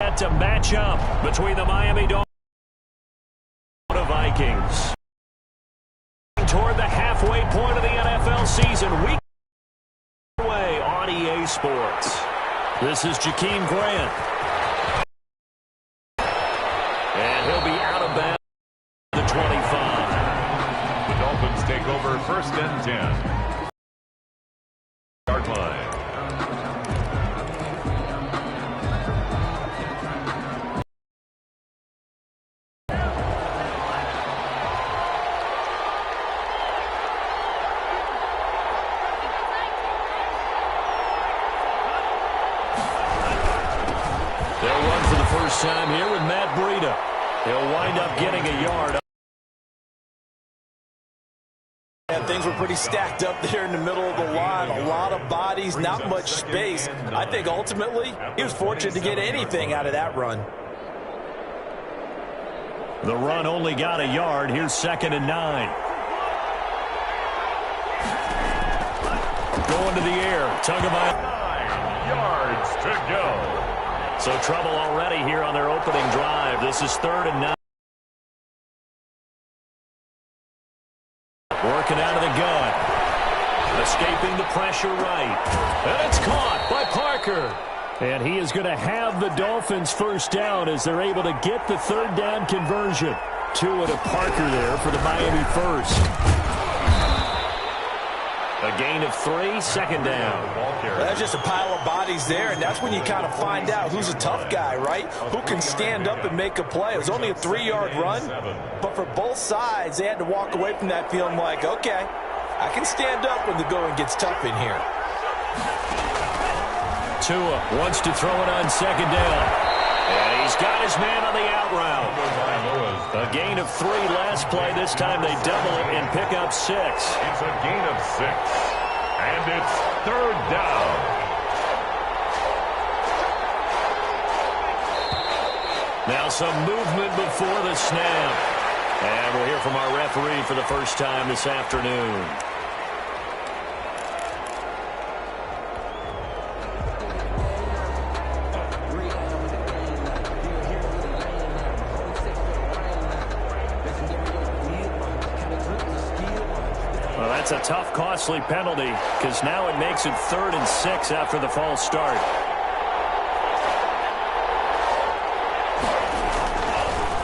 To match up between the Miami Dolphins and the Vikings. Toward the halfway point of the NFL season, week away on EA Sports. This is Jakeem Grant. And he'll be out of bounds at the 25. The Dolphins take over 1st and 10. Yard line. Time here with Matt Breida. He'll wind up getting a yard. And things were pretty stacked up there in the middle of the line. A lot of bodies, not much space. I think ultimately he was fortunate to get anything out of that run. The run only got a yard. Here's 2nd and 9. Going to the air. Tagovailoa. 9 yards to go. So trouble already here on their opening drive. This is 3rd and 9. Working out of the gun. Escaping the pressure right. And it's caught by Parker. And he is going to have the Dolphins first down as they're able to get the 3rd down conversion. Tua to Parker there for the Miami first. A gain of 3, 2nd down. That's just a pile of bodies there, and that's when you kind of find out who's a tough guy, right? Who can stand up and make a play. It was only a 3-yard run, but for both sides, they had to walk away from that feeling like, okay, I can stand up when the going gets tough in here. Tua wants to throw it on 2nd down. And he's got his man on the out route. A gain of 3 last play. This time they double it and pick up 6. It's a gain of 6. And it's 3rd down. Now some movement before the snap. And we'll hear from our referee for the first time this afternoon. That's a tough, costly penalty because now it makes it 3rd and 6 after the false start.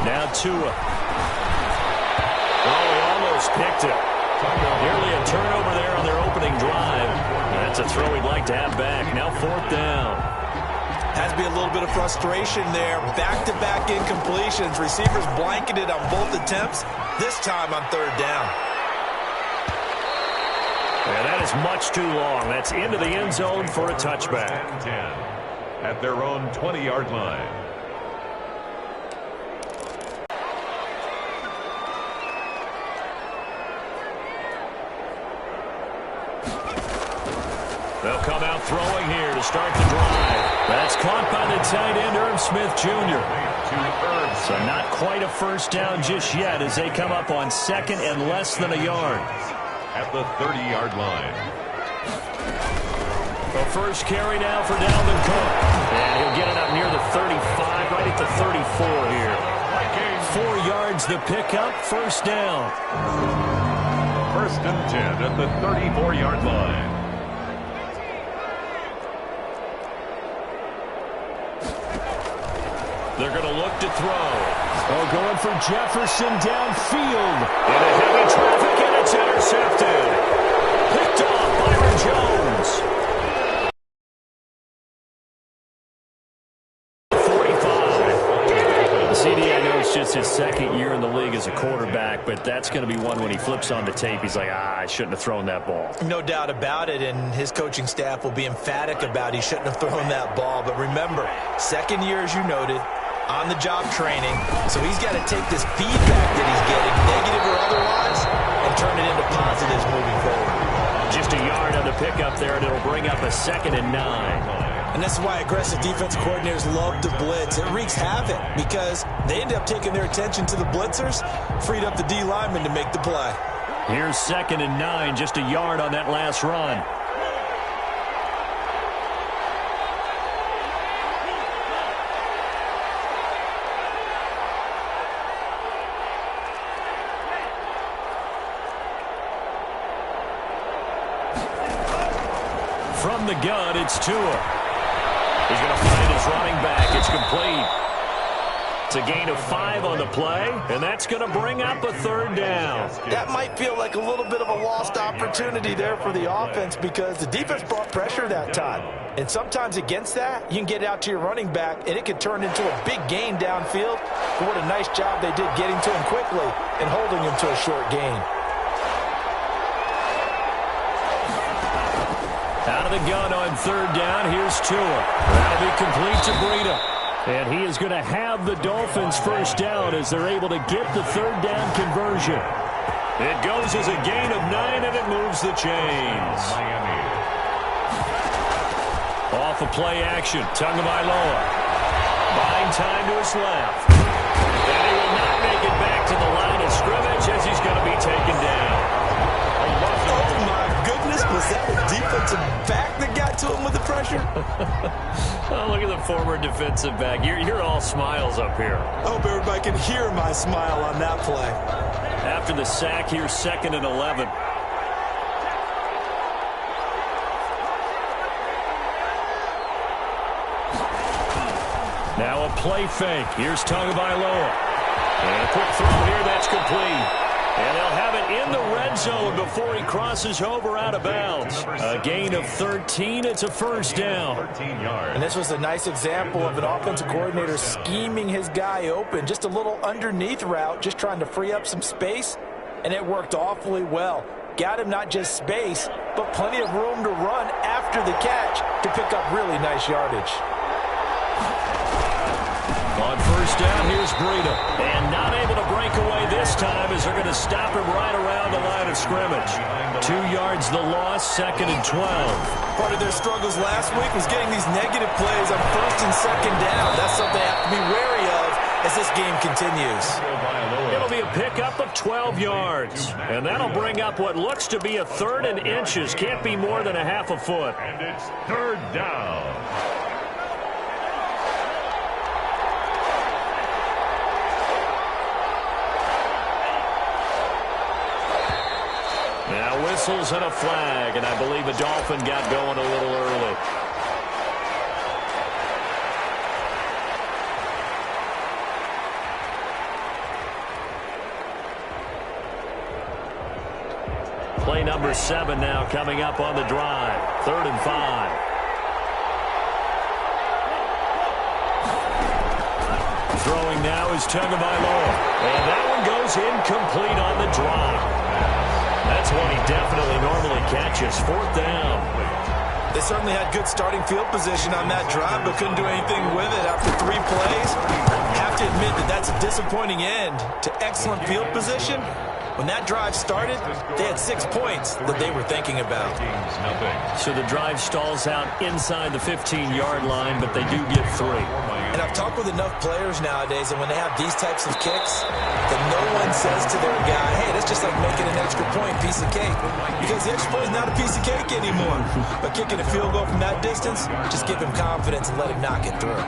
Now Tua. Oh, he almost picked it. Nearly a turnover there on their opening drive. That's a throw he'd like to have back. Now 4th down. Has to be a little bit of frustration there. Back-to-back incompletions. Receivers blanketed on both attempts. This time on 3rd down. Yeah, that is much too long. That's into the end zone for a touchback. 10 at their own 20-yard line. They'll come out throwing here to start the drive. That's caught by the tight end, Irv Smith Jr. So not quite a first down just yet as they come up on 2nd and less than a yard. At the 30-yard line. The first carry now for Dalvin Cook. And he'll get it up near the 35, right at the 34 here. 4 yards the pickup, first down. 1st and 10 at the 34-yard line. They're going to look to throw. Oh, going for Jefferson downfield. Into heavy traffic, and it's intercepted. Picked off Byron Jones. 45. CD, I know it's just his 2nd year in the league as a quarterback, but that's going to be one when he flips on the tape. He's like, I shouldn't have thrown that ball. No doubt about it, and his coaching staff will be emphatic about he shouldn't have thrown that ball. But remember, 2nd year, as you noted, on-the-job training, so he's got to take this feedback that he's getting, negative or otherwise, and turn it into positives moving forward. Just a yard on the pickup there, and it'll bring up a 2nd and 9. And that's why aggressive defensive coordinators love to blitz. It wreaks havoc because they end up taking their attention to the blitzers, freed up the D lineman to make the play. Here's 2nd and 9, just a yard on that last run. from the gun, it's Tua. He's going to find his running back. It's complete. It's a gain of 5 on the play, and that's going to bring up a third down. That might feel like a little bit of a lost opportunity there for the offense because the defense brought pressure that time. And sometimes against that, you can get it out to your running back, and it can turn into a big gain downfield. But what a nice job they did getting to him quickly and holding him to a short gain. Out of the gun on third down, here's Tua. That'll be complete to Breida. And he is going to have the Dolphins first down as they're able to get the third down conversion. It goes as a gain of 9, and it moves the chains. Off of play action, Tagovailoa. Buying time to his left. And he will not make it back to the line of scrimmage as he's going to be taken down. Oh, my goodness. Was that a defensive back that got to him with the pressure? Oh, look at the former defensive back. You're all smiles up here. I hope everybody can hear my smile on that play. After the sack, here's 2nd and 11. Now a play fake. Here's Tagovailoa. And a quick throw here. That's complete. And they'll have it in the red zone before he crosses over out of bounds. A gain of 13. It's a first down. 13 yards. And this was a nice example of an offensive coordinator scheming his guy open. Just a little underneath route, just trying to free up some space. And it worked awfully well. Got him not just space, but plenty of room to run after the catch to pick up really nice yardage. On first down, here's Breida. And not able to break away this time as they're going to stop him right around the line of scrimmage. 2 yards the loss, 2nd and 12. Part of their struggles last week was getting these negative plays on 1st and 2nd down. That's something they have to be wary of as this game continues. It'll be a pickup of 12 yards. And that'll bring up what looks to be a 3rd and inches. Can't be more than a half a foot. And it's 3rd down. Now whistles and a flag, and I believe a Dolphin got going a little early. Play number 7 now coming up on the drive. 3rd and 5. Throwing now is Tagovailoa. And that one goes incomplete on the drive. That's one he definitely normally catches. 4th down. They certainly had good starting field position on that drive, but couldn't do anything with it after 3 plays. I have to admit that that's a disappointing end to excellent field position. When that drive started, they had 6 points that they were thinking about. So the drive stalls out inside the 15-yard line, but they do get 3. And I've talked with enough players nowadays, and when they have these types of kicks, that no one says to their guy, hey, that's just like making an extra point, piece of cake. Because the extra point is not a piece of cake anymore. But kicking a field goal from that distance, just give him confidence and let him knock it through.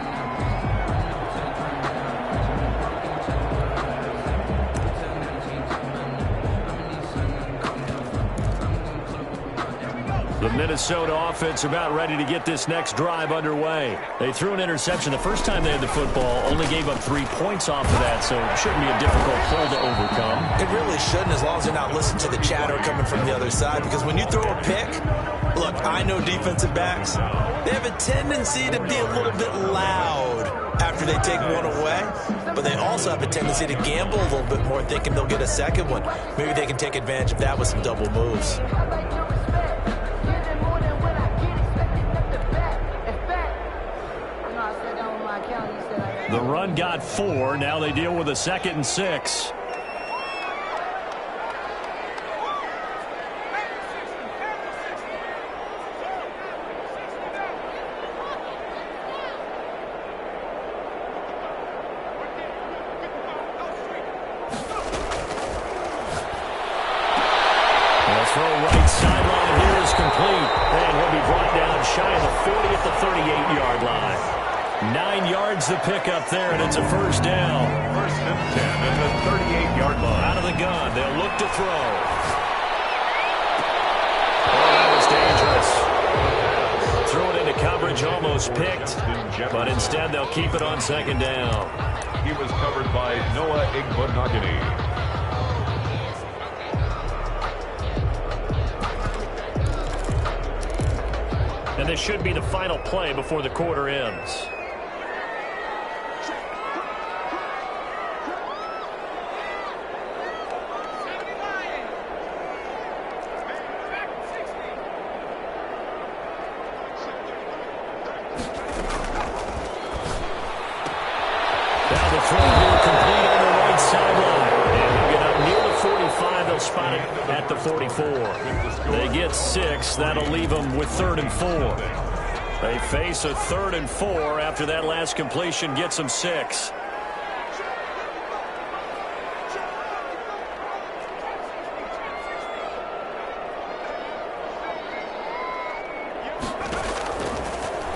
The Minnesota offense about ready to get this next drive underway. They threw an interception the first time they had the football, only gave up 3 points off of that, so it shouldn't be a difficult pull to overcome. It really shouldn't, as long as they're not listening to the chatter coming from the other side, because when you throw a pick, look, I know defensive backs, they have a tendency to be a little bit loud after they take one away, but they also have a tendency to gamble a little bit more, thinking they'll get a second one. Maybe they can take advantage of that with some double moves. The run got 4. Now they deal with a 2nd and 6. Throw right sideline here is complete. And he'll be brought down shy of the 40 at the 38-yard line. 9 yards to pick up there, and it's a first down. 1st and 10 at the 38-yard line. Out of the gun, they'll look to throw. Oh, that was dangerous. coverage almost picked, but instead they'll keep it on second down. He was covered by Noah Igbenogany. And this should be the final play before the quarter ends. Now the throw here complete on the right sideline. And he'll get up near the 45. They'll spot it at the 44. They get 6. That'll leave them with 3rd and 4. They face a 3rd and 4 after that last completion gets them 6.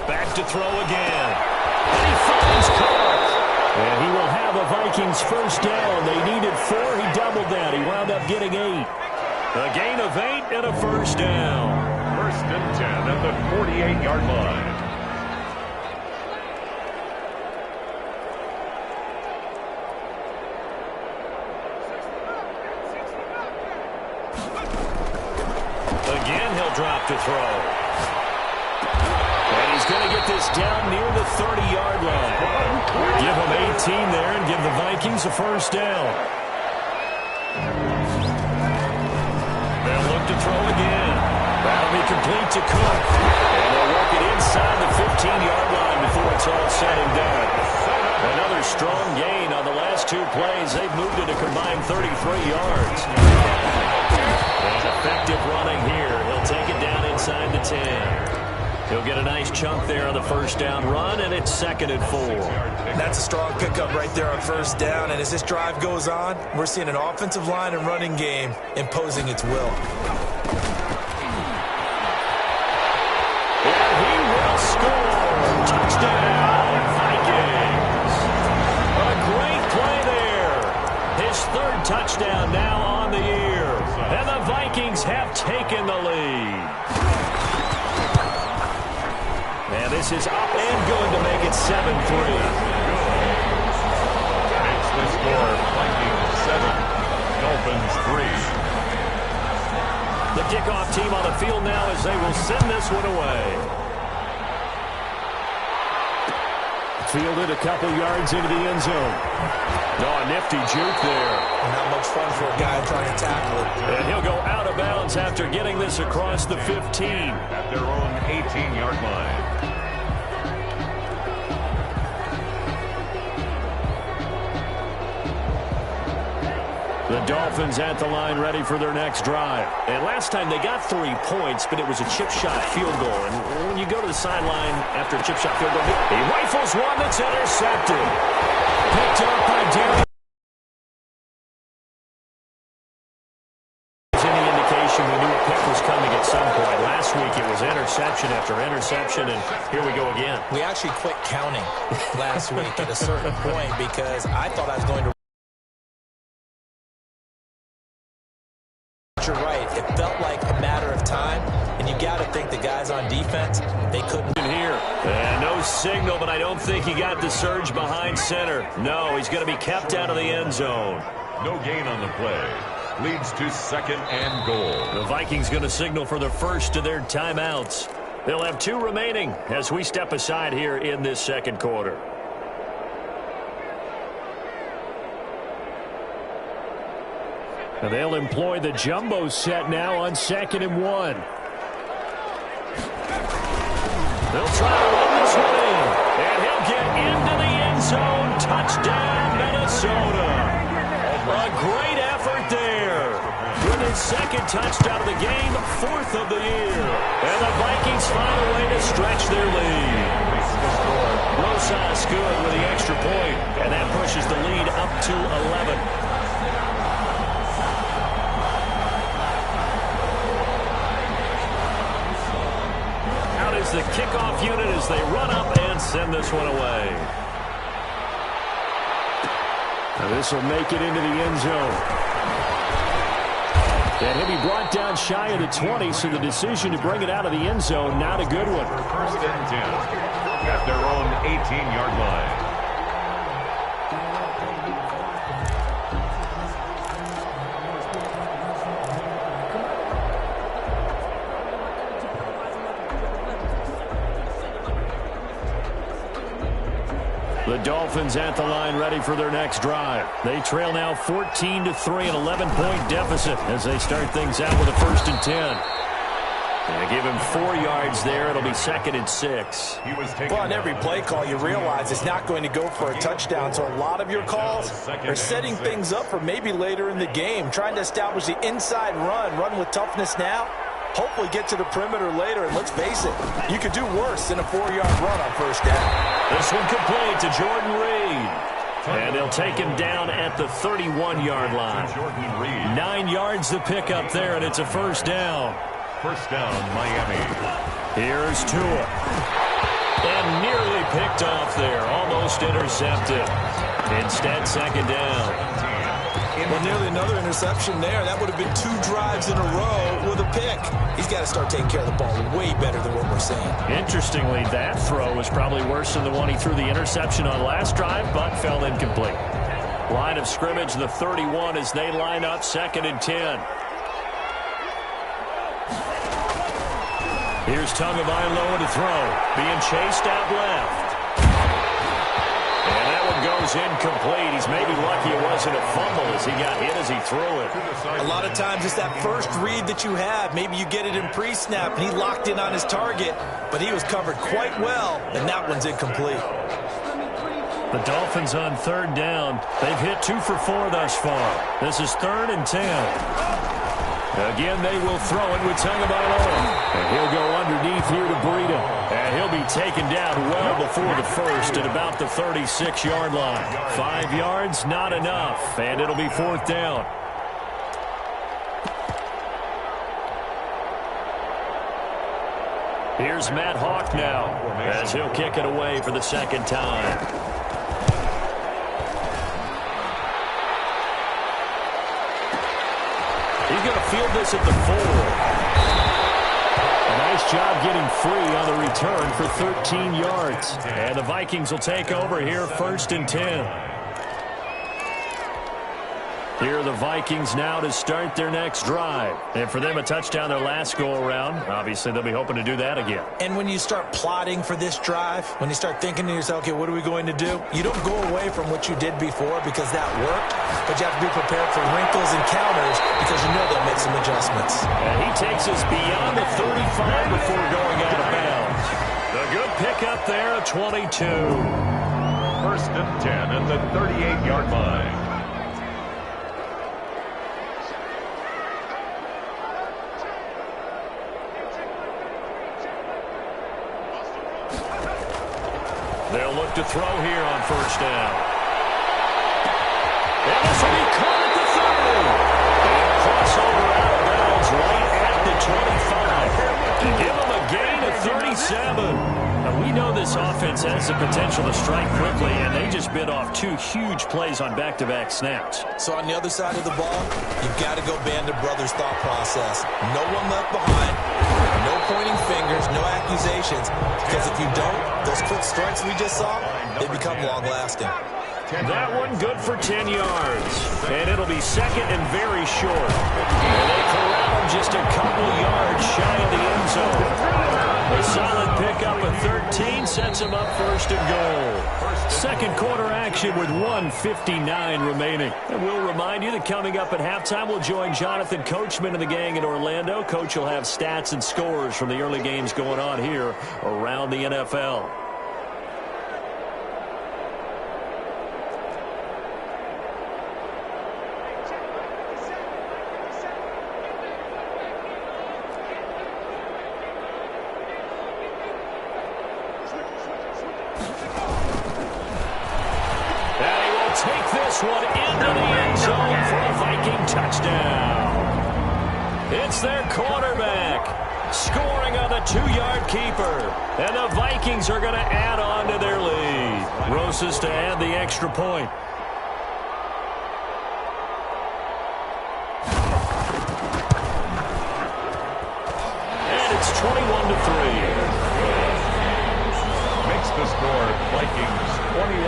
Back to throw again. And he finds Carr. And he will have a Vikings first down. They needed 4. He doubled that. He wound up getting 8. A gain of 8 and a first down. 1st and 10 at the 48-yard line. Again, he'll drop to throw. And he's going to get this down near the 30-yard line. Give him 18 there and give the Vikings a first down. They'll look to throw again. That'll be complete to Cook. And they'll work it inside the 15-yard line before it's all said and done. Another strong gain on the last 2 plays. They've moved it a combined 33 yards. And effective running here. He'll take it down inside the 10. He'll get a nice chunk there on the first down run, and it's 2nd and 4. That's a strong pickup right there on first down. And as this drive goes on, we're seeing an offensive line and running game imposing its will. And he will score. Touchdown, Vikings. A great play there. His 3rd touchdown now on the year. And the Vikings have taken the lead. And this is up and good to make it 7-3. Makes the score Vikings 7, Dolphins 3. The kickoff team on the field now as they will send this one away. Fielded a couple yards into the end zone. Oh, a nifty juke there. Not much fun for a guy trying to tackle it. And he'll go out of bounds after getting this across the 15. At their own 18-yard line. The Dolphins at the line ready for their next drive. And last time they got 3 points, but it was a chip shot field goal. And when you go to the sideline after a chip shot field goal, he rifles one that's intercepted. Picked up by Darius. Any indication we knew a pick was coming at some point. Last week it was interception after interception, and here we go again. We actually quit counting last week at a certain point because I thought I was going to. You're right. It felt like a matter of time, and you got to think the guys on defense, they couldn't. Here, and no signal, but I don't think he got the surge behind center. No, he's going to be kept out of the end zone. No gain on the play. Leads to 2nd and goal. The Vikings going to signal for the first of their timeouts. They'll have 2 remaining as we step aside here in this 2nd quarter. And they'll employ the jumbo set now on 2nd and 1. They'll try to run this one in. And he'll get into the end zone. Touchdown, Minnesota. A great effort there. With his 2nd touchdown of the game, 4th of the year. And the Vikings find a way to stretch their lead. Rosas good with the extra point. And that pushes the lead up to 11. Is the kickoff unit as they run up and send this one away. Now this will make it into the end zone. And he'll be brought down shy of the 20, so the decision to bring it out of the end zone, not a good one. First and 10 at their own 18-yard line. The Dolphins at the line ready for their next drive. They trail now 14-3, an 11-point deficit as they start things out with a 1st and 10. They give him 4 yards there. It'll be 2nd and 6. Well, on every play call, you realize it's not going to go for a touchdown. So a lot of your calls are setting things up for maybe later in the game, trying to establish the inside run with toughness now. Hopefully get to the perimeter later, and let's face it, you could do worse than a 4-yard run on 1st down. This one complete to Jordan Reed. And they'll take him down at the 31-yard line. 9 yards to pick up there, and it's a 1st down. 1st down, Miami. Here's Tua. And nearly picked off there, almost intercepted. Instead, 2nd down. Well, nearly another interception there. That would have been 2 drives in a row with a pick. He's got to start taking care of the ball way better than what we're seeing. Interestingly, that throw was probably worse than the one he threw the interception on last drive, but fell incomplete. Line of scrimmage, the 31 as they line up, 2nd and 10. Here's Tagovailoa to throw. Being chased out left. And that one goes incomplete. He's maybe lucky it wasn't a fumble as he got hit as he threw it. A lot of times it's that first read that you have. Maybe you get it in pre-snap and he locked in on his target, but he was covered quite well, and that one's incomplete. The Dolphins on 3rd down. They've hit 2 for 4 thus far. This is 3rd and 10. Again, they will throw it with Tagovailoa. And he'll go underneath here to Breida. And he'll be taken down well before the 1st at about the 36-yard line. 5 yards, not enough. And it'll be 4th down. Here's Matt Hawk now as he'll kick it away for the 2nd time. He's going to field this at the 4. A nice job getting free on the return for 13 yards. And the Vikings will take over here, 1st and 10. Here are the Vikings now to start their next drive. And for them, a touchdown their last go-around. Obviously, they'll be hoping to do that again. And when you start plotting for this drive, when you start thinking to yourself, okay, what are we going to do? You don't go away from what you did before because that worked, but you have to be prepared for wrinkles and counters because you know they'll make some adjustments. And he takes us beyond the 35 before going out of bounds. The good pickup there, 22. 1st and 10 at the 38-yard line. They'll look to throw here on 1st down. And this will be caught at the 30. And crossover out of bounds right at the 25. To give them a gain of 37. Now, we know this offense has the potential to strike quickly, and they just bit off 2 huge plays on back-to-back snaps. So on the other side of the ball, you've got to go Band of Brothers thought process. No one left behind. No pointing fingers, no accusations, because if you don't, those quick strikes we just saw, they become long-lasting. That one good for 10 yards. And it'll be 2nd and very short. And they corral him just a couple yards shy of the end zone. A solid pickup of 13 sets him up 1st and goal. 2nd quarter action with 1:59 remaining. And we'll remind you that coming up at halftime, we'll join Jonathan Coachman and the gang in Orlando. Coach will have stats and scores from the early games going on here around the NFL. Take this one into the end zone for a Viking touchdown. It's their quarterback scoring on the 2-yard keeper. And the Vikings are going to add on to their lead. Rosas to add the extra point. the score, Vikings 21,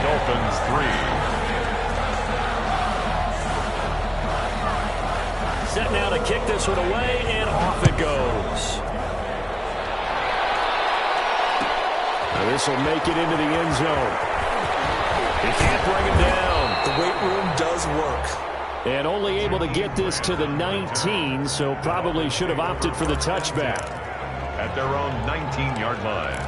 Dolphins 3. Set now to kick this one away, and off it goes. Now this will make it into the end zone. He can't bring him down. The weight room does work. And only able to get this to the 19, so probably should have opted for the touchback. At their own 19-yard line.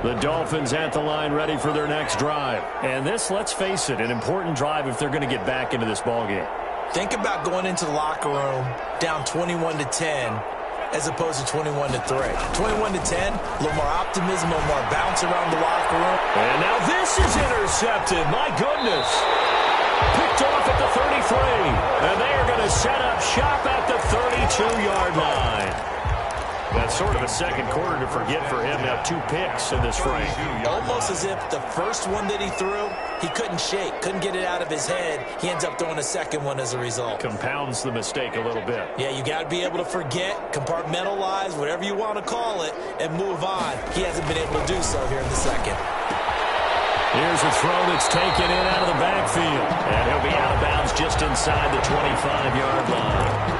The Dolphins at the line ready for their next drive. And this, let's face it, an important drive if they're going to get back into this ballgame. Think about going into the locker room down 21-10 as opposed to 21-3. 21-10, a little more optimism, a little more bounce around the locker room. And now this is intercepted. My goodness. Picked off at the 33. And they are going to set up shop at the 32-yard line. That's sort of a second quarter to forget for him. Now 2 picks in this frame. Almost as if the first one that he threw, he couldn't shake, couldn't get it out of his head. He ends up throwing a second one as a result. Compounds the mistake a little bit. Yeah, you got to be able to forget, compartmentalize, whatever you want to call it, and move on. He hasn't been able to do so here in the second. Here's a throw that's taken in out of the backfield. And he'll be out of bounds just inside the 25-yard line.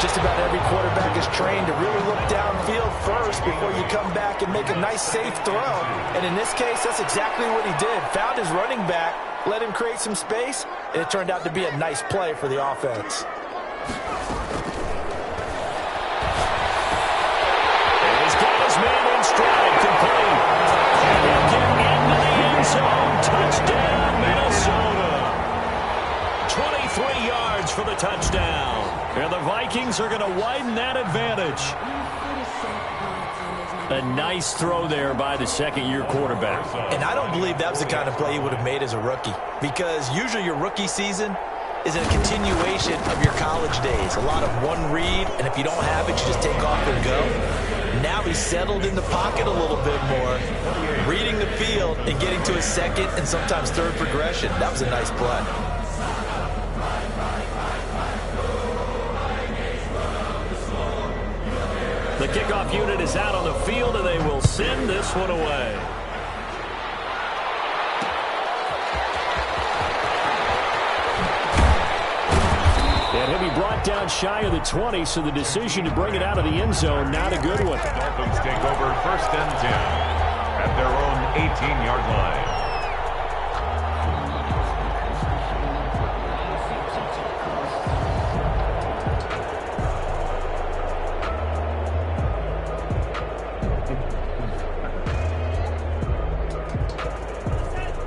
Just about every quarterback is trained to really look downfield first before you come back and make a nice, safe throw. And in this case, that's exactly what he did. Found his running back, let him create some space, and it turned out to be a nice play for the offense. And he's got his man in stride, complete. And he'll get into the end zone. Touchdown, Minnesota. 23 yards for the touchdown. And the Vikings are going to widen that advantage. A nice throw there by the second-year quarterback. And I don't believe that was the kind of play he would have made as a rookie, because usually your rookie season is a continuation of your college days. A lot of one read, and if you don't have it, you just take off and go. Now he's settled in the pocket a little bit more, reading the field and getting to his second and sometimes third progression. That was a nice play. The kickoff unit is out on the field, and they will send this one away. And he'll be brought down shy of the 20, so the decision to bring it out of the end zone, not a good one. The Dolphins take over 1st and 10 at their own 18-yard line.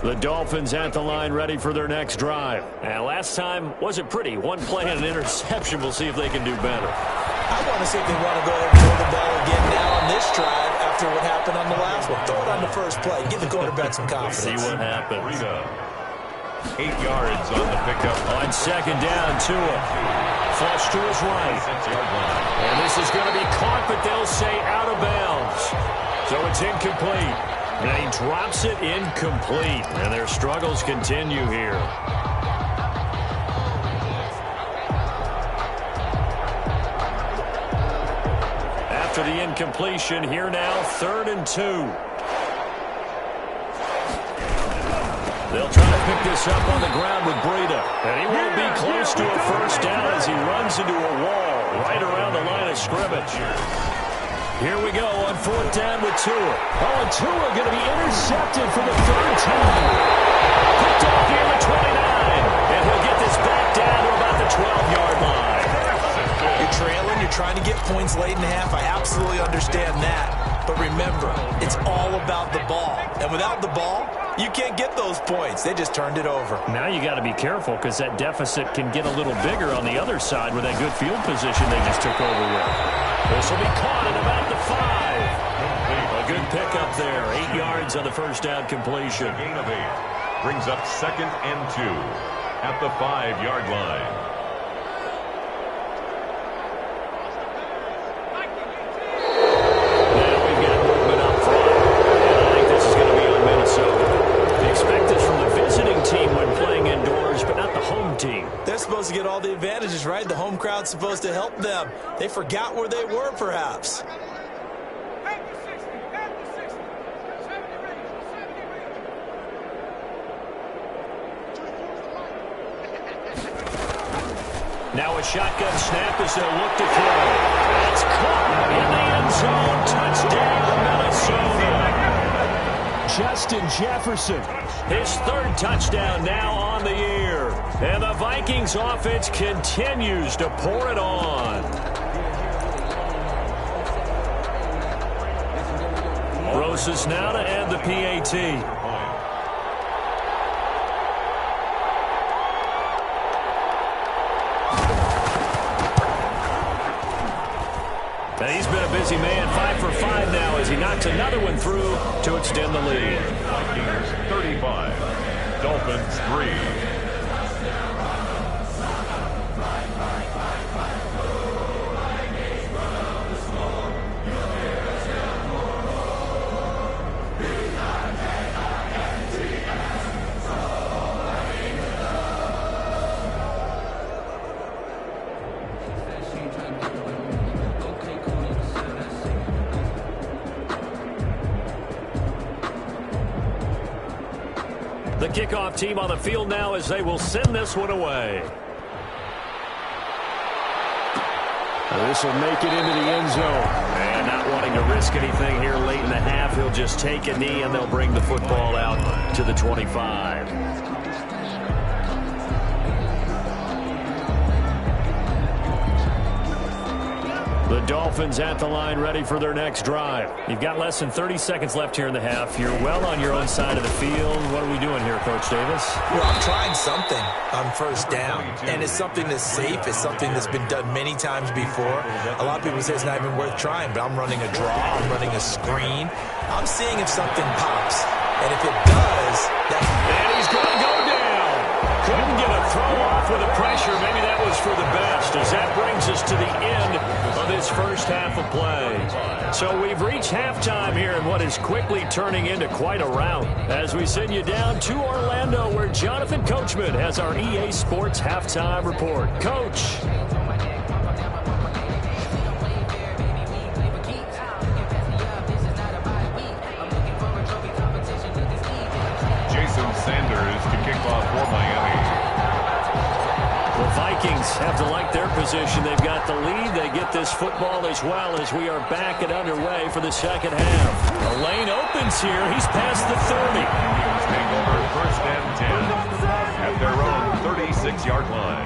The Dolphins at the line ready for their next drive. And last time wasn't pretty. One play and an interception. We'll see if they can do better. I want to see if they want to go ahead and throw the ball again now on this drive after what happened on the last one. Throw it on the first play. Give the quarterback some confidence. See what happens. 8 yards on the pickup. On second down, Tua. Flush to his right. 6-yard line. And this is going to be caught, but they'll say out of bounds. So it's incomplete. And he drops it incomplete. And their struggles continue here. After the incompletion, here now, 3rd and 2. They'll try to pick this up on the ground with Breida. And he won't be close to a first down as he runs into a wall right around the line of scrimmage. Here we go on 4th down with Tua. Oh, and Tua going to be intercepted for the 3rd time. Picked off here at 29. And he'll get this back down to about the 12-yard line. You're trailing. You're trying to get points late in the half. I absolutely understand that. But remember, it's all about the ball. And without the ball, you can't get those points. They just turned it over. Now you got to be careful because that deficit can get a little bigger on the other side with that good field position they just took over with. This will be caught at about the 5. A good pickup there. 8 yards on the first down completion. Gain of 8 brings up 2nd and 2 at the 5-yard line. Now we've got movement up front. And I think this is going to be on Minnesota. They expect this from the visiting team when playing indoors, but not the home team. They're supposed to get all the advantages not supposed to help them. They forgot where they were, perhaps. Now a shotgun snap as they'll look to throw. It's caught in the end zone. Touchdown, Minnesota. Justin Jefferson, his third touchdown now on the year. And the Vikings offense continues to pour it on. Roses now to end the PAT. And he's been a busy man, 5 for 5 now as he knocks another one through to extend the lead. Vikings 35, Dolphins 3. The kickoff team on the field now as they will send this one away. This will make it into the end zone. And not wanting to risk anything here late in the half, he'll just take a knee and they'll bring the football out to the 25. The Dolphins at the line ready for their next drive. You've got less than 30 seconds left here in the half. You're well on your own side of the field. What are we doing here, Coach Davis? Well, I'm trying something on first down, and it's something that's safe. It's something that's been done many times before. A lot of people say it's not even worth trying, but I'm running a draw. I'm running a screen. I'm seeing if something pops, and if it does, and he's going to go down. Couldn't get a throw off with the pressure. Maybe that was for the best, as that brings us to the end of this first half of play. So we've reached halftime here in what is quickly turning into quite a rout as we send you down to Orlando, where Jonathan Coachman has our EA Sports halftime report. Coach. Jason Sanders to kick off for Miami. The Vikings have to like their position. They've got the lead. They get this football as well as we are back and underway for the second half. The lane opens here. He's past the 30. Vikings take over first and 10 at their own 36-yard line.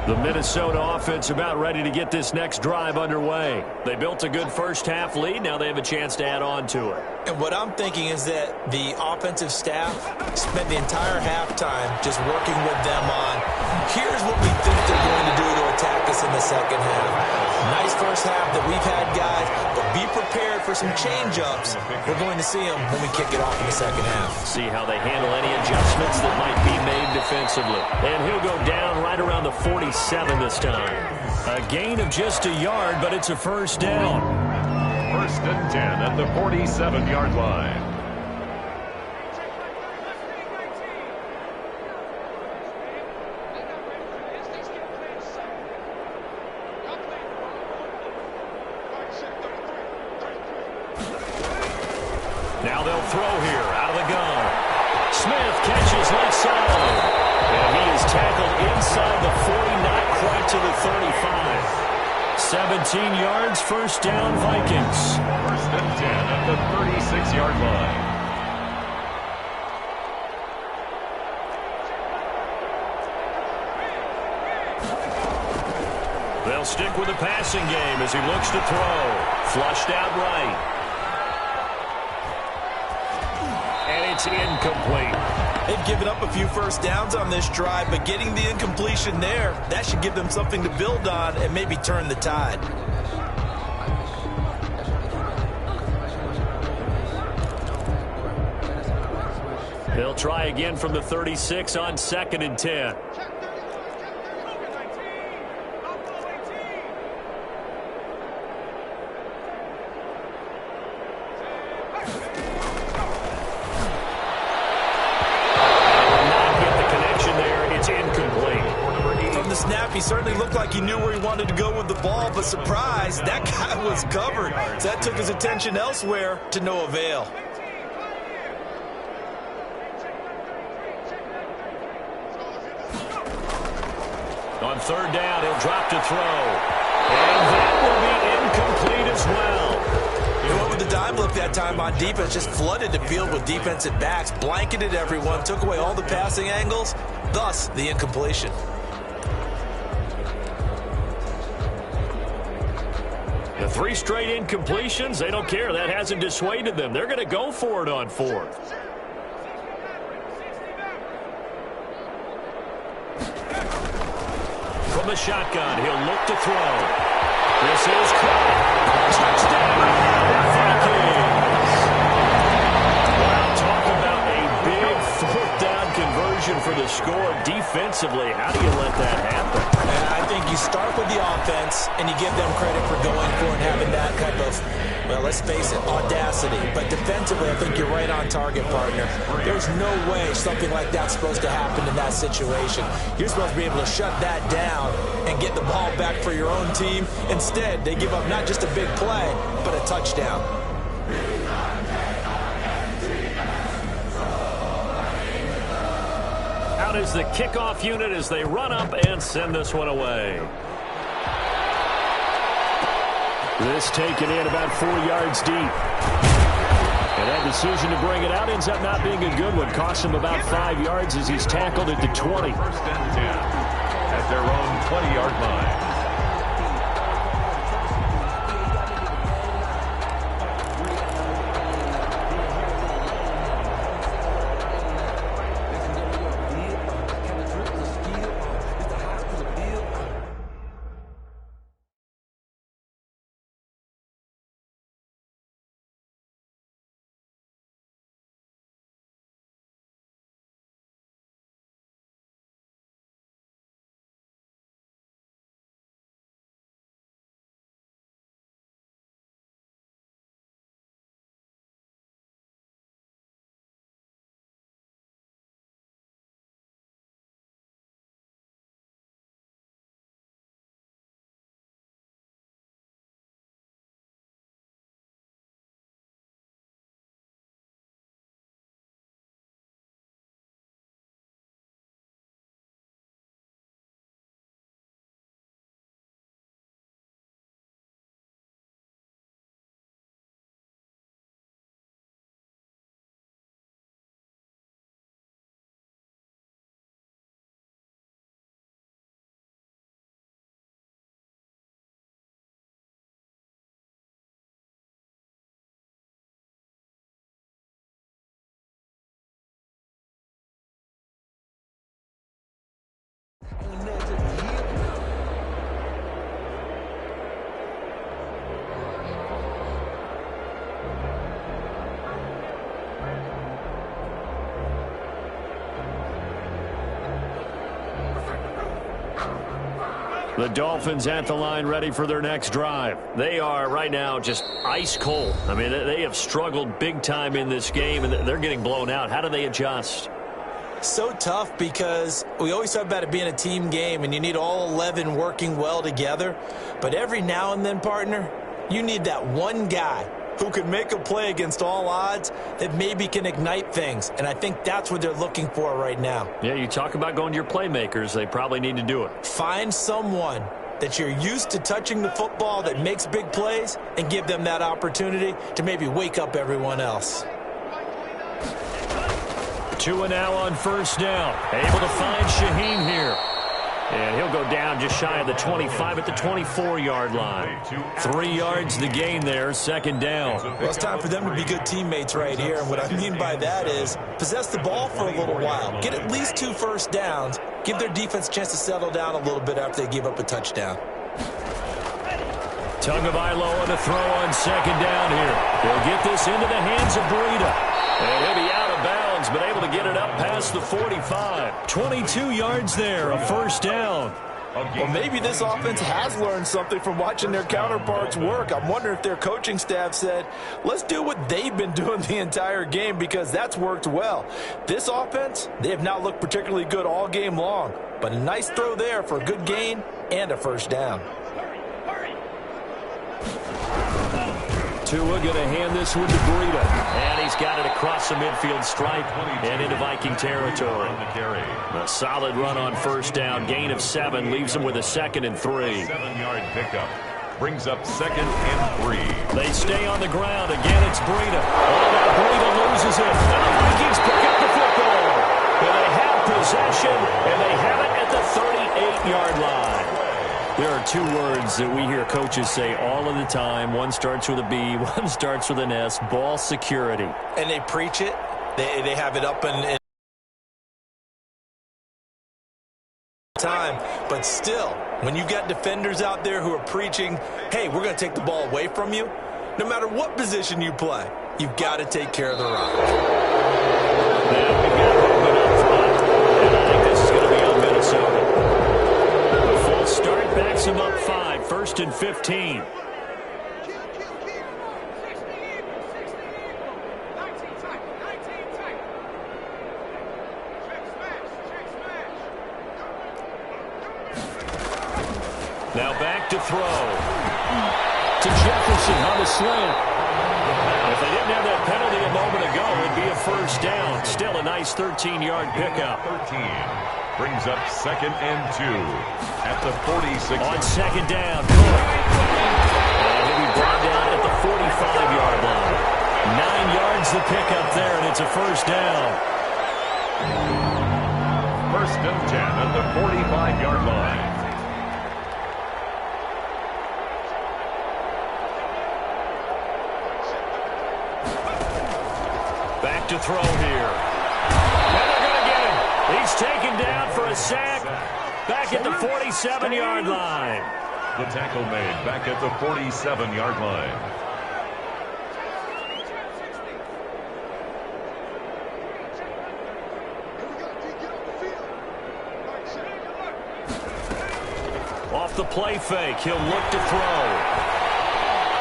The Minnesota offense about ready to get this next drive underway. They built a good first half lead. Now they have a chance to add on to it. And what I'm thinking is that the offensive staff spent the entire halftime just working with them on, here's what we think they're going to do to attack us in the second half. Nice first half that we've had, guys, but be prepared for some change-ups. We're going to see them when we kick it off in the second half. See how they handle any adjustments that might be made defensively. And he'll go down right around the 47 this time. A gain of just a yard, but it's a first down. First and 10 at the 47-yard line. Now they'll throw here out of the gun. Smith catches left side. And he is tackled inside the 40, not quite to the 35. 17 yards, first down, Vikings. First and 10 at the 36-yard line. They'll stick with the passing game as he looks to throw. Flushed out right. And it's incomplete. They've given up a few first downs on this drive, but getting the incompletion there, that should give them something to build on and maybe turn the tide. They'll try again from the 36 on 2nd and 10. certainly looked like he knew where he wanted to go with the ball, but surprise, that guy was covered. So that took his attention elsewhere to no avail. On third down, he'll drop to throw. And that will be incomplete as well. He went with the dime look that time on defense, just flooded the field with defensive backs, blanketed everyone, took away all the passing angles, thus the incompletion. The 3 straight incompletions, they don't care. That hasn't dissuaded them. They're going to go for it on 4th. From the shotgun, he'll look to throw. This is caught. Touchdown, Vikings! Wow, talk about a big 4th down conversion for the score. Defensively, how do you let that happen? And I think you start with the offense, and you give them credit for going for and having that type of, well, let's face it, audacity. But defensively, I think you're right on target, partner. There's no way something like that's supposed to happen in that situation. You're supposed to be able to shut that down and get the ball back for your own team. Instead, they give up not just a big play, but a touchdown. Out is the kickoff unit as they run up and send this one away. This taken in about 4 yards deep. And that decision to bring it out ends up not being a good one. Costs him about 5 yards as he's tackled at the 20. 1st and 10 at their own 20-yard line. The Dolphins at the line ready for their next drive. They are right now just ice cold. I mean, they have struggled big time in this game, and they're getting blown out. How do they adjust? So tough because we always talk about it being a team game, and you need all 11 working well together. But every now and then, partner, you need that one guy who can make a play against all odds that maybe can ignite things. And I think that's what they're looking for right now. Yeah, you talk about going to your playmakers. They probably need to do it. Find someone that you're used to touching the football that makes big plays and give them that opportunity to maybe wake up everyone else. 2 and now on 1st down. Able to find Shaheen here. And he'll go down just shy of the 25 at the 24-yard line. 3 yards the gain there, 2nd down. Well, it's time for them to be good teammates right here. And what I mean by that is possess the ball for a little while. Get at least 2 first downs. Give their defense a chance to settle down a little bit after they give up a touchdown. Tagovailoa on the throw on 2nd down here. He'll get this into the hands of Breida. And he'll be out of bounds, but able to get it up past the 45. 22 yards there, a 1st down. Well, maybe this offense has learned something from watching their counterparts work. I'm wondering if their coaching staff said, let's do what they've been doing the entire game, because that's worked well. This offense, they have not looked particularly good all game long, but a nice throw there for a good gain and a first down. Tua going to hand this one to Breida. And he's got it across the midfield stripe and into Viking territory. A solid run on first down. Gain of 7 leaves him with a 2nd and 3. 7-yard pickup. Brings up 2nd and 3. They stay on the ground. Again, it's Breida. Oh, now Breida loses it. And the Vikings pick up the football. And they have possession, and they have it at the 38-yard line. There are 2 words that we hear coaches say all of the time. One starts with a B, one starts with an S. Ball security. And they preach it. They have it up in time. But still, when you've got defenders out there who are preaching, hey, we're going to take the ball away from you, no matter what position you play, you've got to take care of the rock. Now we've got movement up front. And I think this is going to be on Minnesota. The full start backs him up 5, 1st and 15. Now back to throw. To Jefferson on the slant. If they didn't have that penalty a moment ago, it'd be a first down. Still a nice 13-yard pickup. 13 brings up 2nd and 2 at the 46. On 2nd down, good. And he'll be brought down at the 45-yard line. 9 yards the pickup there, and it's a first down. 1st and 10 at the 45-yard line. Back to throw here. And they're going to get him. He's taken down for a sack. Back at the 47-yard line. The tackle made back at the 47-yard line. Off the play fake, he'll look to throw.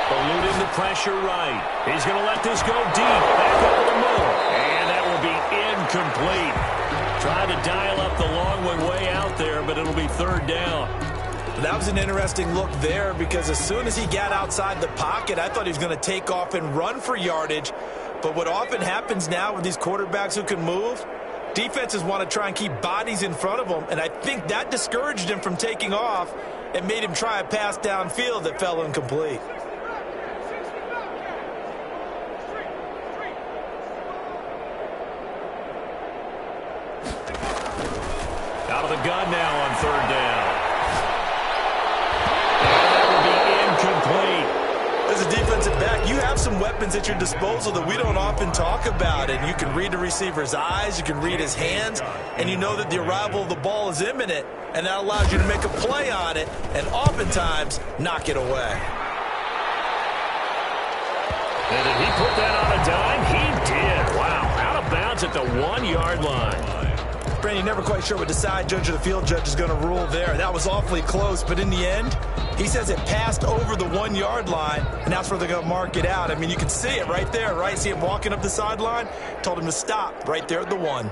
Eluding the pressure right. He's going to let this go deep. Back over the middle. And that will be incomplete. Trying to dial up the long way out there, but it'll be 3rd down. That was an interesting look there, because as soon as he got outside the pocket, I thought he was going to take off and run for yardage. But what often happens now with these quarterbacks who can move, defenses want to try and keep bodies in front of them, and I think that discouraged him from taking off and made him try a pass downfield that fell incomplete. Out of the gun now on 3rd down. And that will be incomplete. As a defensive back, you have some weapons at your disposal that we don't often talk about. And you can read the receiver's eyes, you can read his hands, and you know that the arrival of the ball is imminent. And that allows you to make a play on it and oftentimes knock it away. And did he put that on a dime? He did. Wow. Out of bounds at the 1-yard line. Brandon, never quite sure what the side judge or the field judge is going to rule there. That was awfully close, but in the end, he says it passed over the 1-yard line, and that's where they're going to mark it out. I mean, you can see it right there, right? See him walking up the sideline? Told him to stop right there at the 1.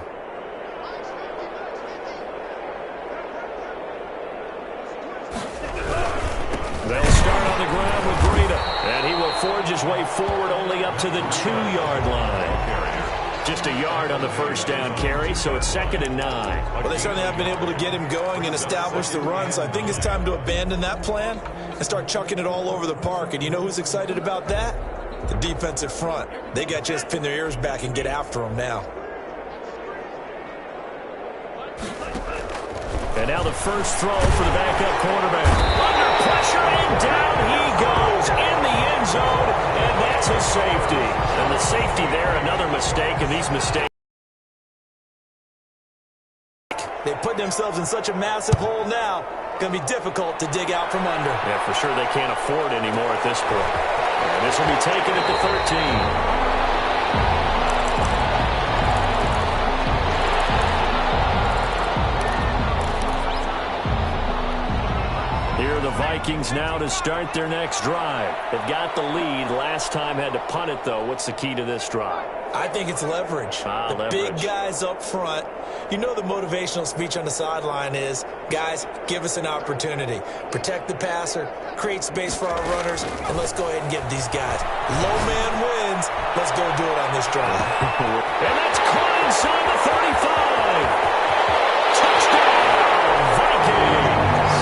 They'll start on the ground with Breida, and he will forge his way forward only up to the 2-yard line. Just a yard on the first down carry, so it's 2nd and 9. Well, they certainly have been able to get him going and establish the run, so I think it's time to abandon that plan and start chucking it all over the park. And you know who's excited about that? The defensive front. They got to just pin their ears back and get after him now. And now the first throw for the backup quarterback. Under pressure, and down he goes in the end zone, and that's a safety. And the safety there, another mistake, and these mistakes. They put themselves in such a massive hole now. Going to be difficult to dig out from under. Yeah, for sure they can't afford anymore at this point. And this will be taken at the 13. Vikings now to start their next drive. They've got the lead. Last time had to punt it, though. What's the key to this drive? I think it's leverage. The big guys up front. You know the motivational speech on the sideline is, guys, give us an opportunity. Protect the passer, create space for our runners, and let's go ahead and get these guys. Low man wins. Let's go do it on this drive. And that's caught inside the 35. Touchdown, Vikings.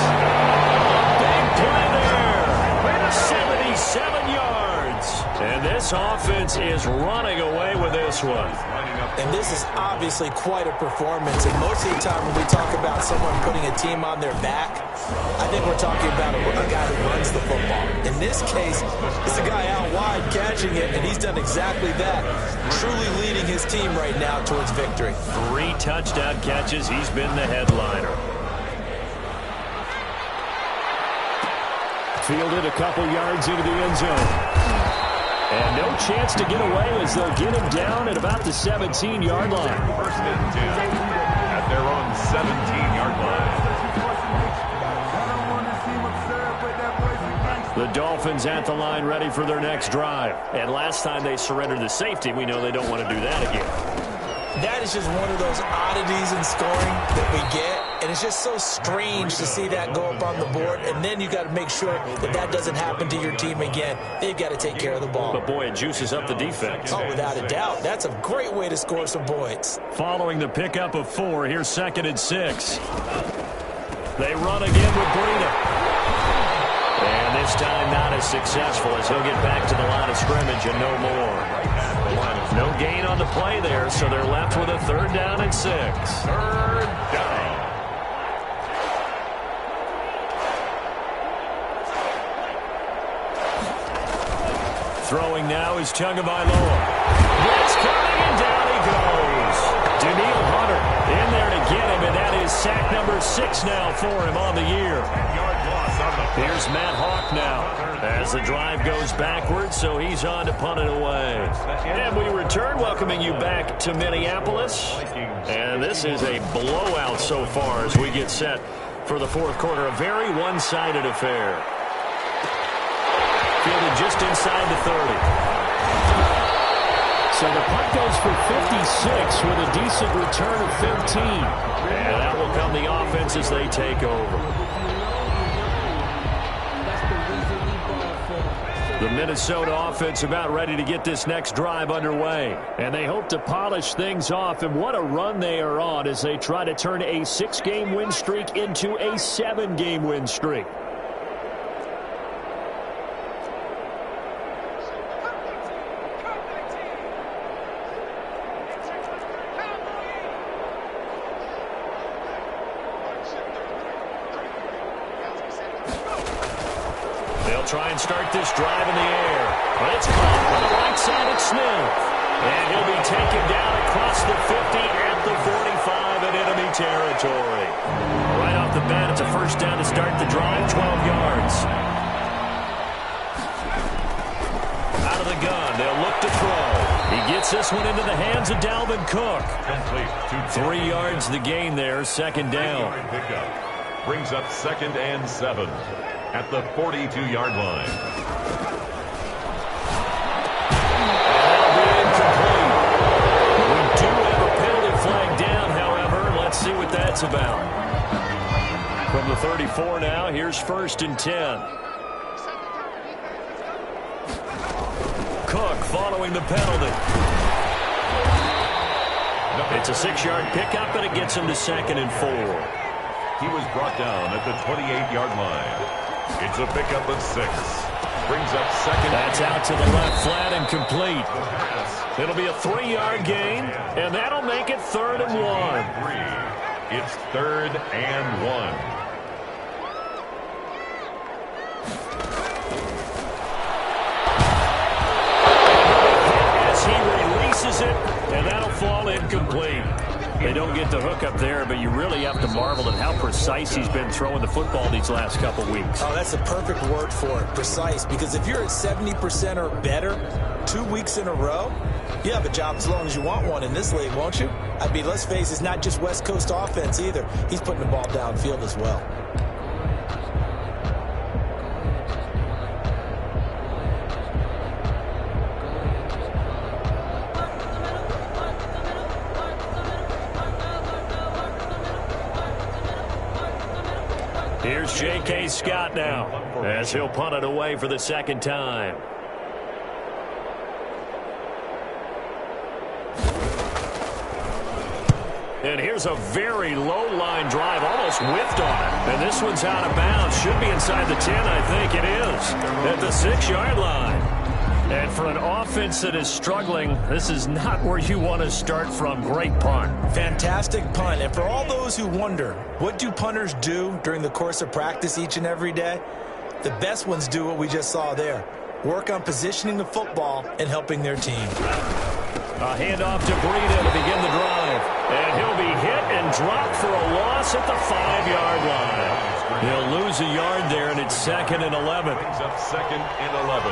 Big play there. 77 yards. And this offense is running away with this one. And this is obviously quite a performance. And most of the time when we talk about someone putting a team on their back, I think we're talking about a guy who runs the football. In this case, it's a guy out wide catching it, and he's done exactly that, truly leading his team right now towards victory. 3 touchdown catches. He's been the headliner. Fielded a couple yards into the end zone. And no chance to get away as they'll get him down at about the 17-yard line. First and 10 at their own 17-yard line. The Dolphins at the line ready for their next drive. And last time they surrendered the safety, we know they don't want to do that again. That is just one of those oddities in scoring that we get. And it's just so strange to see that go up on the board. And then you got to make sure that that doesn't happen to your team again. They've got to take care of the ball. But, boy, it juices up the defense. Oh, without a doubt. That's a great way to score some points. Following the pickup of 4, here's 2nd and 6. They run again with Breida. And this time not as successful as he'll get back to the line of scrimmage and no more. No gain on the play there, so they're left with a 3rd down and 6. 3rd down. Throwing now is Tagovailoa. Blitz coming, and down he goes. Daniil Hunter in there to get him, and that is sack number 6 now for him on the year. Here's Matt Hawk now as the drive goes backwards, so he's on to punt it away. And we return, welcoming you back to Minneapolis. And this is a blowout so far as we get set for the 4th quarter. A very one-sided affair. Fielded just inside the 30. So the punt goes for 56 with a decent return of 15. And that will come the offense as they take over. The Minnesota offense about ready to get this next drive underway. And they hope to polish things off. And what a run they are on as they try to turn a 6-game win streak into a 7-game win streak. Try and start this drive in the air. But it's caught on the right side at Smith. And he'll be taken down across the 50 at the 45 in enemy territory. Right off the bat, it's a 1st down to start the drive, 12 yards. Out of the gun, they'll look to throw. He gets this one into the hands of Dalvin Cook. Complete. 3 yards the gain there, 2nd down. Pickup brings up 2nd and 7. At the 42-yard line. That'll be incomplete. We do have a penalty flag down, however. Let's see what that's about. From the 34 now, here's 1st and 10. Cook following the penalty. It's a 6-yard pickup, and it gets him to 2nd and 4. He was brought down at the 28-yard line. It's a pickup of 6. Brings up 2nd. That's out to the left, flat and complete. It'll be a 3-yard gain, and that'll make it 3rd and 1. It's 3rd and 1. As he releases it, and that'll fall incomplete. They don't get the hook up there, but you really have to marvel at how precise he's been throwing the football these last couple weeks. Oh, that's a perfect word for it, precise, because if you're at 70% or better 2 weeks in a row, you have a job as long as you want one in this league, won't you? I mean, let's face it, it's not just West Coast offense either. He's putting the ball downfield as well. Here's J.K. Scott now as he'll punt it away for the second time. And here's a very low-line drive, almost whiffed on it. And this one's out of bounds. Should be inside the 10, I think it is, at the 6-yard line. And for an offense that is struggling, this is not where you want to start from. Great punt. Fantastic punt. And for all those who wonder, what do punters do during the course of practice each and every day? The best ones do what we just saw there. Work on positioning the football and helping their team. A handoff to Breida to begin the drive. And he'll be hit and dropped for a loss at the 5-yard line. He'll lose a yard there, and it's 2nd and 11. Brings up 2nd and 11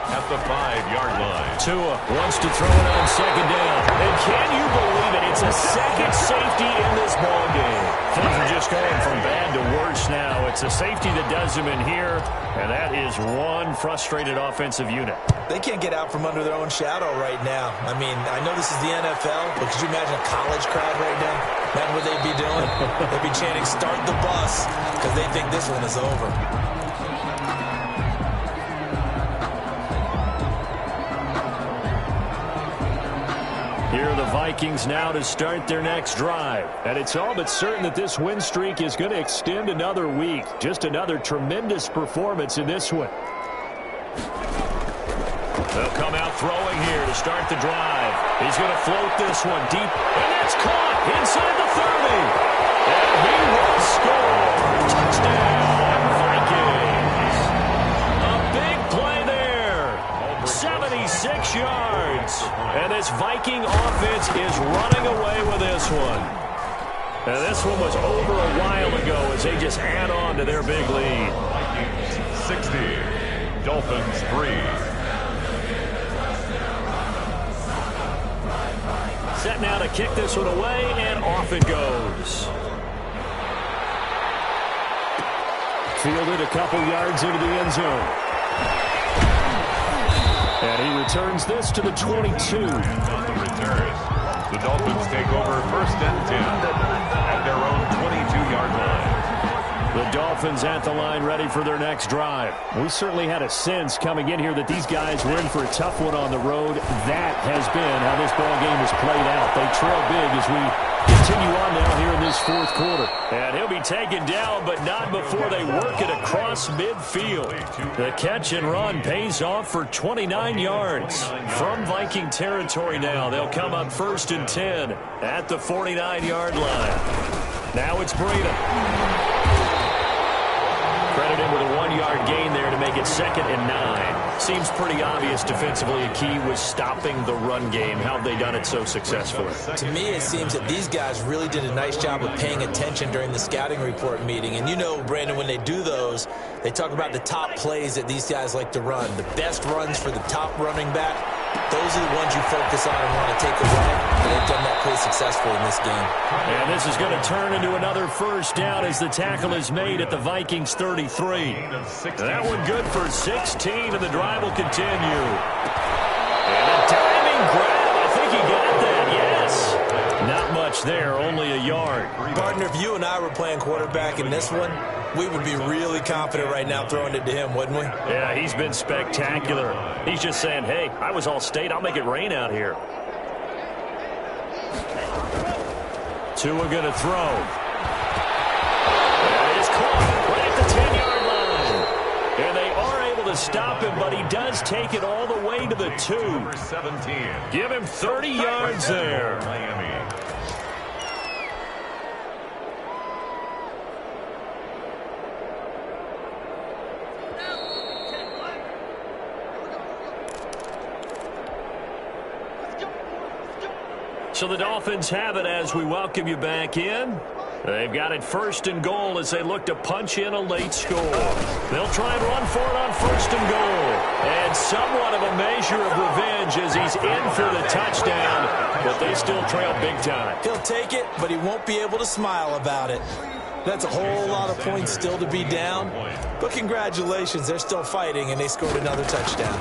at the 5-yard line. Tua wants to throw it on 2nd down. And can you believe it? It's a second safety in this ball game. Things are just going from bad to worse now. It's a safety that does them in here, and that is one frustrated offensive unit. They can't get out from under their own shadow right now. I mean, I know this is the NFL, but could you imagine a college crowd right now? Imagine what they'd be doing. They'd be chanting, "Start the bus," because they think this one is over. Here are the Vikings now to start their next drive. And it's all but certain that this win streak is going to extend another week. Just another tremendous performance in this one. They'll come out throwing here to start the drive. He's going to float this one deep. And it's caught inside the 30. And he will score. Touchdown, Vikings. A big play there. 76 yards. And this Viking offense is running away with this one. And this one was over a while ago as they just add on to their big lead. Vikings 60, Dolphins 3. Set now to kick this one away, and off it goes. Fielded a couple yards into the end zone. And he returns this to the 22. On the return, the Dolphins take over 1st and 10 at their own 22-yard line. The Dolphins at the line ready for their next drive. We certainly had a sense coming in here that these guys were in for a tough one on the road. That has been how this ball game has played out. They trail big as we continue on now here in this 4th quarter. And he'll be taken down, but not before they work it across midfield. The catch and run pays off for 29 yards. From Viking territory now, they'll come up 1st and 10 at the 49-yard line. Now it's Breida. Credit him with a 1-yard gain there to make it 2nd and 9. Seems pretty obvious defensively a key was stopping the run game. How have they done it so successfully? To me, it seems that these guys really did a nice job of paying attention during the scouting report meeting. And you know, Brandon, when they do those, they talk about the top plays that these guys like to run. The best runs for the top running back, those are the ones you focus on and want to take away. And they've done that pretty successfully in this game. And this is going to turn into another 1st down as the tackle is made at the Vikings 33. That one good for 16, and the drive will continue. And a timing grab. I think he got that, yes. Not much there, only a yard. Partner, if you and I were playing quarterback in this one, we would be really confident right now throwing it to him, wouldn't we? Yeah, he's been spectacular. He's just saying, hey, I was all state. I'll make it rain out here. Tua going to throw. And it is caught right at the 10-yard line. And they are able to stop him, but he does take it all the way to the 2. Number 17. Give him 30 yards there. Miami. So the Dolphins have it as we welcome you back in. They've got it 1st and goal as they look to punch in a late score. They'll try and run for it on 1st and goal. And somewhat of a measure of revenge as he's in for the touchdown, but they still trail big time. He'll take it, but he won't be able to smile about it. That's a whole lot of points still to be down. But congratulations, they're still fighting, and they scored another touchdown.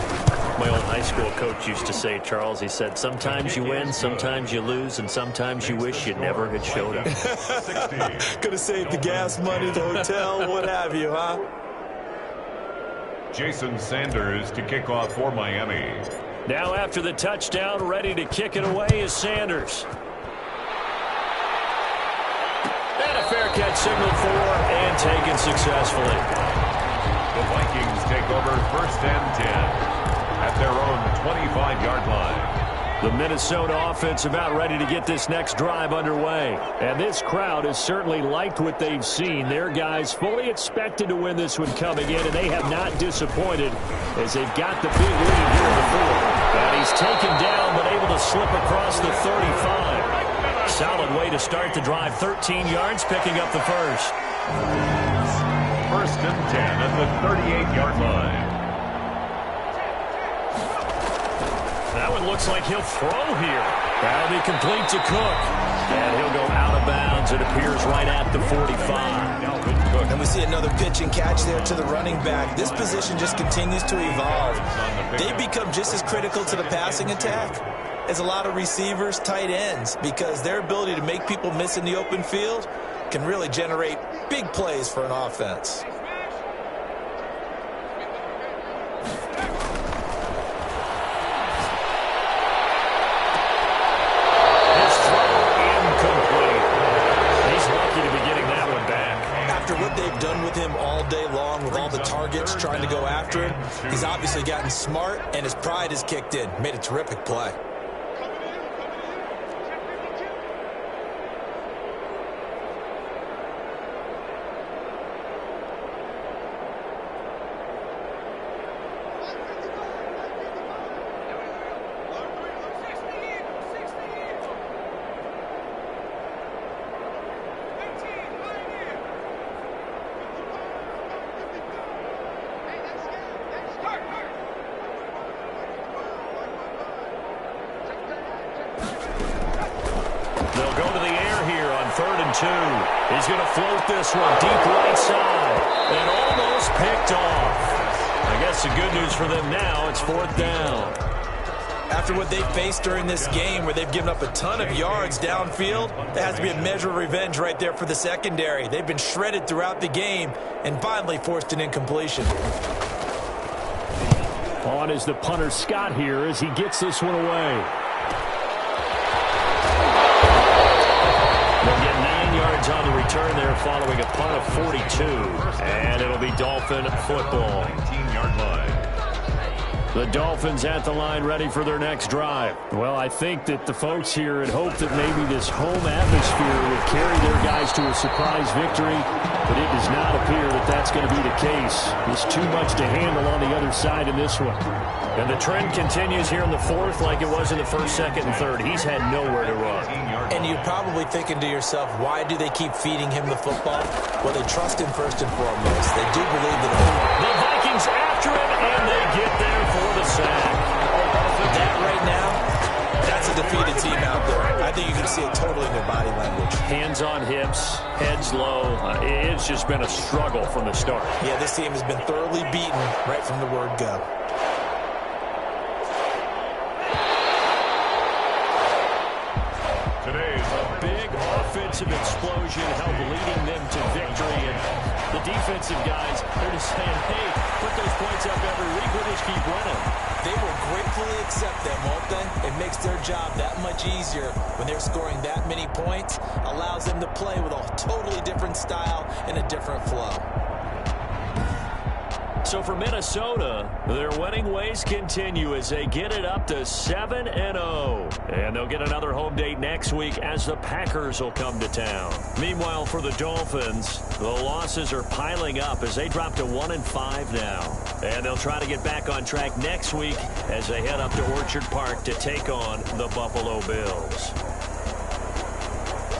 My old high school coach used to say, Charles, he said, sometimes you win, sometimes you lose, and sometimes you wish you never had showed up. Could have saved the gas money, the hotel, what have you, huh? Jason Sanders to kick off for Miami. Now after the touchdown, ready to kick it away is Sanders. And a fair catch signaled for and taken successfully. The Vikings take over 1st and 10 at their own 25-yard line. The Minnesota offense about ready to get this next drive underway. And this crowd has certainly liked what they've seen. Their guys fully expected to win this one coming in, and they have not disappointed as they've got the big lead here in the fourth. And he's taken down but able to slip across the 35. Solid way to start the drive. 13 yards, picking up the first. 1st and 10 at the 38-yard line. That one looks like he'll throw here. That'll be complete to Cook. And he'll go out of bounds. It appears right at the 45. And we see another pitch and catch there to the running back. This position just continues to evolve. They become just as critical to the passing attack as a lot of receivers, tight ends, because their ability to make people miss in the open field can really generate big plays for an offense. What they've done with him all day long with all the targets trying to go after him, he's obviously gotten smart and his pride has kicked in. Made a terrific play. He's going to float this one deep right side and almost picked off. I guess the good news for them now, it's 4th down. After what they've faced during this game where they've given up a ton of yards downfield, there has to be a measure of revenge right there for the secondary. They've been shredded throughout the game and finally forced an incompletion. On is the punter Scott here as he gets this one away. They'll get 9 yards on the return there following a punt of 42. And it'll be Dolphin football. 19-yard line. The Dolphins at the line ready for their next drive. Well, I think that the folks here had hoped that maybe this home atmosphere would carry their guys to a surprise victory, but it does not appear that that's going to be the case. There's too much to handle on the other side in this one. And the trend continues here in the fourth like it was in the first, second, and third. He's had nowhere to run. And you're probably thinking to yourself, why do they keep feeding him the football? Well, they trust him first and foremost. They do believe that the Vikings after him, and they get there for the sack. That right now, that's a defeated team out there. I think you can see it totally in their body language. Hands on hips, heads low. It's just been a struggle from the start. Yeah, this team has been thoroughly beaten right from the word go. Offensive explosion helped leading them to victory, and the defensive guys, they're just saying, hey, put those points up every week, we'll just keep winning. They will gratefully accept them, won't they? It makes their job that much easier when they're scoring that many points, allows them to play with a totally different style and a different flow. So for Minnesota, their winning ways continue as they get it up to 7-0. And they'll get another home date next week as the Packers will come to town. Meanwhile, for the Dolphins, the losses are piling up as they drop to 1-5 now. And they'll try to get back on track next week as they head up to Orchard Park to take on the Buffalo Bills.